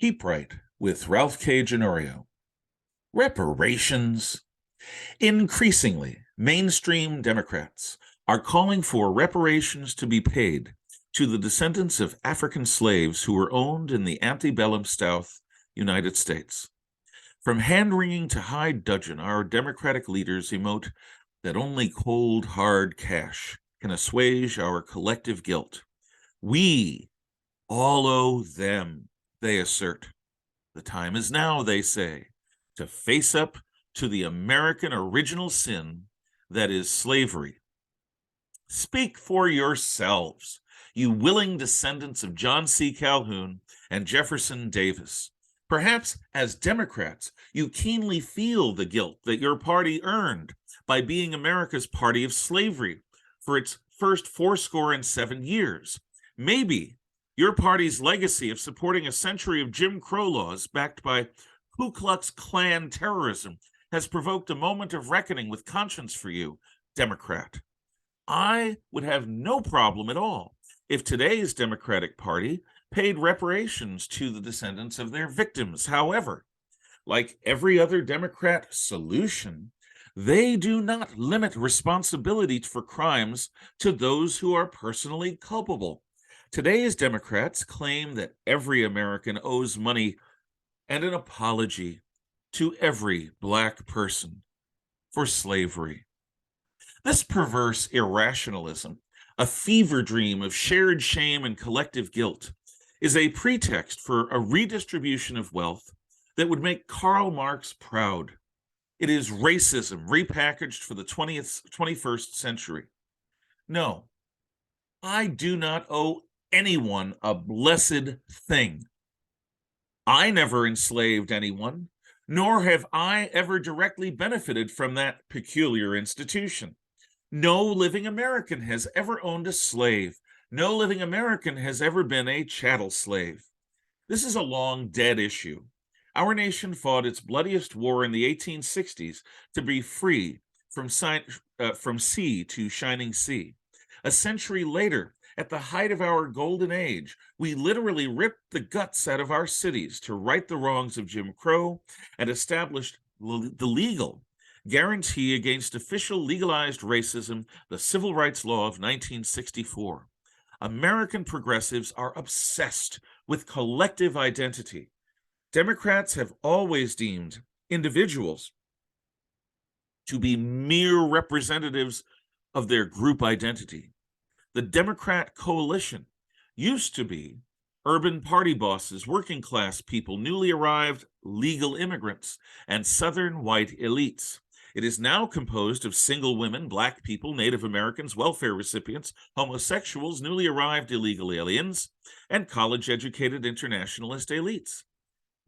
Heap Right with Ralph K. Ginorio. Reparations. Increasingly, mainstream Democrats are calling for reparations to be paid to the descendants of African slaves who were owned in the antebellum South United States. From hand-wringing to high dudgeon, our Democratic leaders emote that only cold, hard cash can assuage our collective guilt. We all owe them, they assert. The time is now, they say, to face up to the American original sin that is slavery. Speak for yourselves, you willing descendants of John C. Calhoun and Jefferson Davis. Perhaps as Democrats, you keenly feel the guilt that your party earned by being America's party of slavery for its first 7 years. Maybe your party's legacy of supporting a century of Jim Crow laws backed by Ku Klux Klan terrorism has provoked a moment of reckoning with conscience for you, Democrat. I would have no problem at all if today's Democratic Party paid reparations to the descendants of their victims. However, like every other Democrat solution, they do not limit responsibility for crimes to those who are personally culpable. Today's Democrats claim that every American owes money and an apology to every Black person for slavery. This perverse irrationalism, a fever dream of shared shame and collective guilt, is a pretext for a redistribution of wealth that would make Karl Marx proud. It is racism repackaged for the 21st century. No, I do not owe anyone a blessed thing. I never enslaved anyone, nor have I ever directly benefited from that peculiar institution. No living American has ever owned a slave. No living American has ever been a chattel slave. This is a long dead issue. Our nation fought its bloodiest war in the 1860s to be free from sea to shining sea. A century later, at the height of our golden age, we literally ripped the guts out of our cities to right the wrongs of Jim Crow and established the legal guarantee against official legalized racism, the Civil Rights Law of 1964. American progressives are obsessed with collective identity. Democrats have always deemed individuals to be mere representatives of their group identity. The Democrat coalition used to be urban party bosses, working class people, newly arrived legal immigrants, and Southern white elites. It is now composed of single women, Black people, Native Americans, welfare recipients, homosexuals, newly arrived illegal aliens, and college-educated internationalist elites.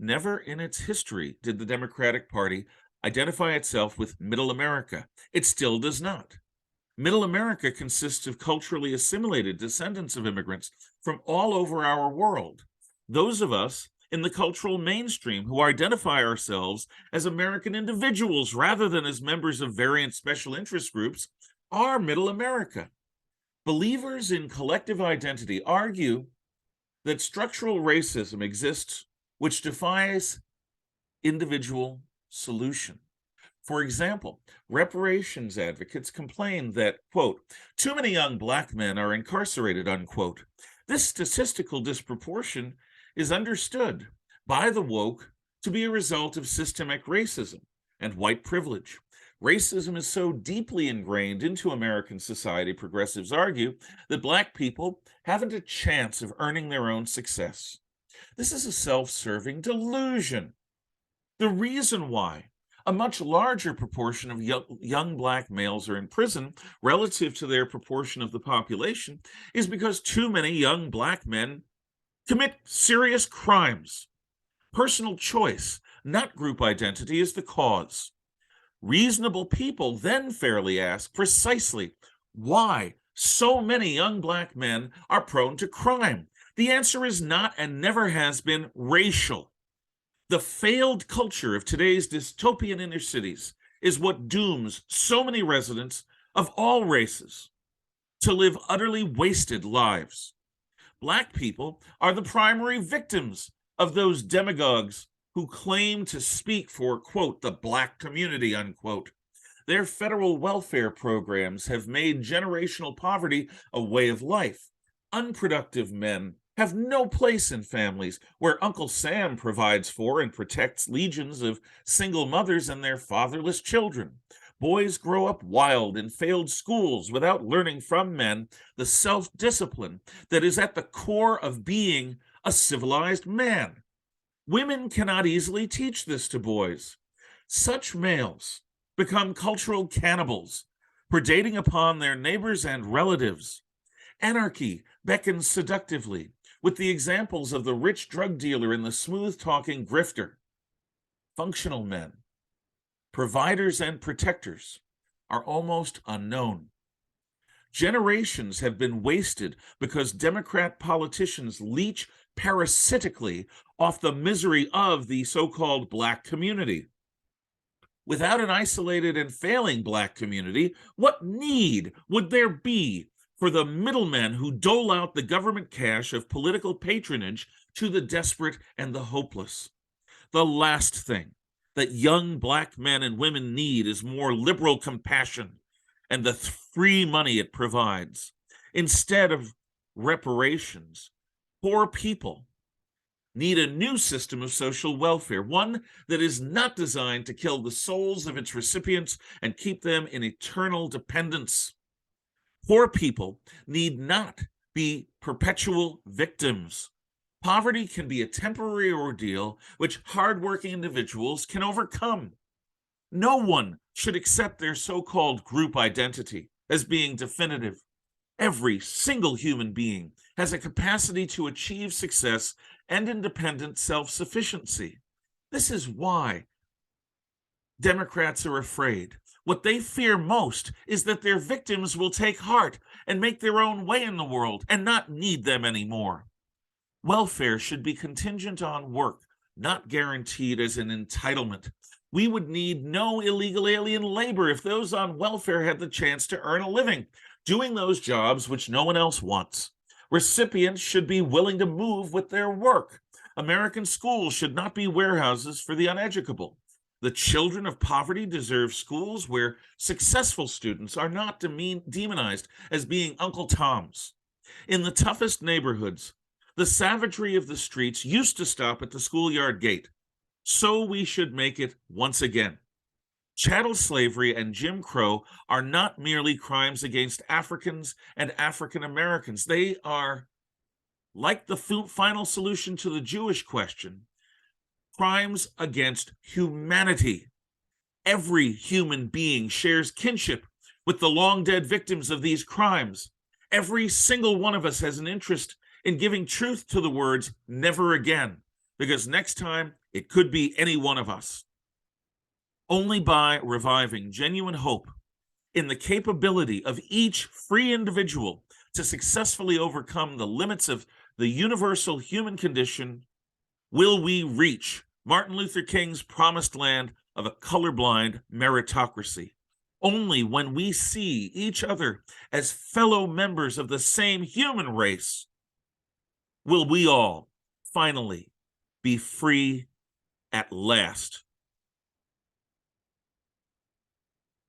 Never in its history did the Democratic Party identify itself with Middle America. It still does not. Middle America consists of culturally assimilated descendants of immigrants from all over our world. Those of us in the cultural mainstream who identify ourselves as American individuals rather than as members of variant special interest groups are Middle America. Believers in collective identity argue that structural racism exists which defies individual solution. For example, reparations advocates complain that, quote, too many young Black men are incarcerated, unquote. This statistical disproportion is understood by the woke to be a result of systemic racism and white privilege. Racism is so deeply ingrained into American society, progressives argue, that Black people haven't a chance of earning their own success. This is a self-serving delusion. The reason why a much larger proportion of young Black males are in prison relative to their proportion of the population is because too many young Black men commit serious crimes. Personal choice, not group identity, is the cause. Reasonable people then fairly ask precisely why so many young Black men are prone to crime. The answer is not and never has been racial. The failed culture of today's dystopian inner cities is what dooms so many residents of all races to live utterly wasted lives. Black people are the primary victims of those demagogues who claim to speak for, quote, the black community, unquote. Their federal welfare programs have made generational poverty a way of life. Unproductive men have no place in families where Uncle Sam provides for and protects legions of single mothers and their fatherless children. Boys grow up wild in failed schools without learning from men the self-discipline that is at the core of being a civilized man. Women cannot easily teach this to boys. Such males become cultural cannibals, predating upon their neighbors and relatives. Anarchy beckons seductively, with the examples of the rich drug dealer and the smooth-talking grifter. Functional men, providers and protectors, are almost unknown. Generations have been wasted because Democrat politicians leech parasitically off the misery of the so-called black community. Without an isolated and failing black community, what need would there be for the middlemen who dole out the government cash of political patronage to the desperate and the hopeless? The last thing that young black men and women need is more liberal compassion and the free money it provides. Instead of reparations, poor people need a new system of social welfare, one that is not designed to kill the souls of its recipients and keep them in eternal dependence. Poor people need not be perpetual victims. Poverty can be a temporary ordeal which hardworking individuals can overcome. No one should accept their so-called group identity as being definitive. Every single human being has a capacity to achieve success and independent self-sufficiency. This is why Democrats are afraid. What they fear most is that their victims will take heart and make their own way in the world and not need them anymore. Welfare should be contingent on work, not guaranteed as an entitlement. We would need no illegal alien labor if those on welfare had the chance to earn a living, doing those jobs which no one else wants. Recipients should be willing to move with their work. American schools should not be warehouses for the uneducable. The children of poverty deserve schools where successful students are not demonized as being Uncle Toms. In the toughest neighborhoods, the savagery of the streets used to stop at the schoolyard gate. So we should make it once again. Chattel slavery and Jim Crow are not merely crimes against Africans and African Americans. They are, like the final solution to the Jewish question, crimes against humanity. Every human being shares kinship with the long-dead victims of these crimes. Every single one of us has an interest in giving truth to the words, never again, because next time it could be any one of us. Only by reviving genuine hope in the capability of each free individual to successfully overcome the limits of the universal human condition will we reach Martin Luther King's promised land of a colorblind meritocracy. Only when we see each other as fellow members of the same human race will we all finally be free at last.